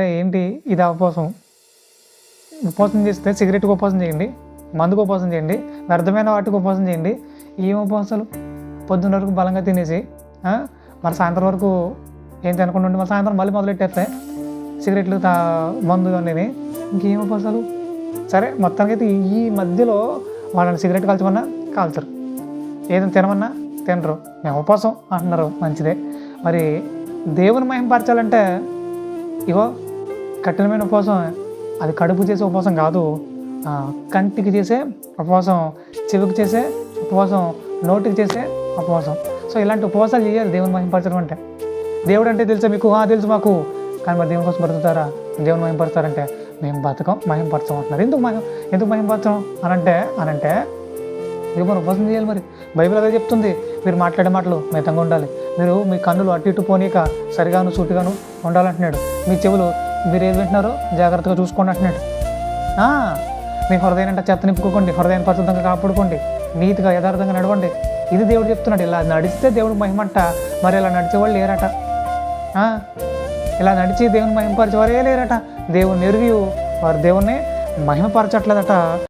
ఏంటి ఇది ఉపవాసం? ఉపవాసం చేస్తే సిగరెట్‌కి ఉపవాసం చేయండి, మందుకు ఉపవాసం చేయండి, వ్యర్థమైన వాటికి ఉపవాసం చేయండి. ఏం ఉపవాసాలు? పొద్దున్న వరకు బలంగా తినేసి మరి సాయంత్రం వరకు ఏం తినకుండా ఉండి మరి సాయంత్రం మళ్ళీ మొదలెట్టేస్తాయి సిగరెట్లు మందు అనేది. ఇంకేం ఉపవాసాలు? సరే మొత్తానికైతే ఈ మధ్యలో వాళ్ళని సిగరెట్ కాల్చమన్నా కాల్చరు, ఏదైనా తినమన్నా తినరు. మేము ఉపవాసం అంటున్నారు, మంచిదే. మరి దేవుని మహిమపరచాలంటే ఇగో కఠినమైన ఉపవాసం, అది కడుపు చేసే ఉపవాసం కాదు, కంటికి చేసే ఉపవాసం, చెవికి చేసే ఉపవాసం, నోటికి చేసే ఉపవాసం. సో ఇలాంటి ఉపవాసాలు చేయాలి దేవుని మహిమపరచడం అంటే. దేవుడు అంటే తెలుసా మీకు? తెలుసు మాకు. కానీ మరి దేవుని కోసం బ్రతుకుతారా? దేవుని మహిమపరుస్తారంటే మేము బతకం, మహిమపరచం అంటున్నారు. ఎందుకు మహిమపరచం అనంటే ఇక మరి ఉపవాసం చేయాలి. మరి బైబిల్ అదే చెప్తుంది. మీరు మాట్లాడే మాటలు మితంగా ఉండాలి, మీరు మీ కన్నులు అటు ఇటు పోనీక సరిగాను సూటిగాను ఉండాలంటున్నాడు. మీ చెవులు మీరు ఏది వింటున్నారో జాగ్రత్తగా చూసుకోండి అంటున్నాడు. మీ హృదయాన్ని అంటే చెత్త నింపుకోండి, హృదయాన్ని పరిశుద్ధంగా కాపాడుకోండి, నీతిగా యథార్థంగా నడవండి. ఇది దేవుడు చెప్తున్నాడు. ఇలా నడిస్తే దేవుడు మహిమంట. మరి ఇలా నడిచేవాళ్ళు లేరట. ఇలా నడిచి దేవుని మహిమపరిచేవారే లేరట. దేవుని ఎరిగి వారు దేవుణ్ణి మహిమపరచట్లేదట.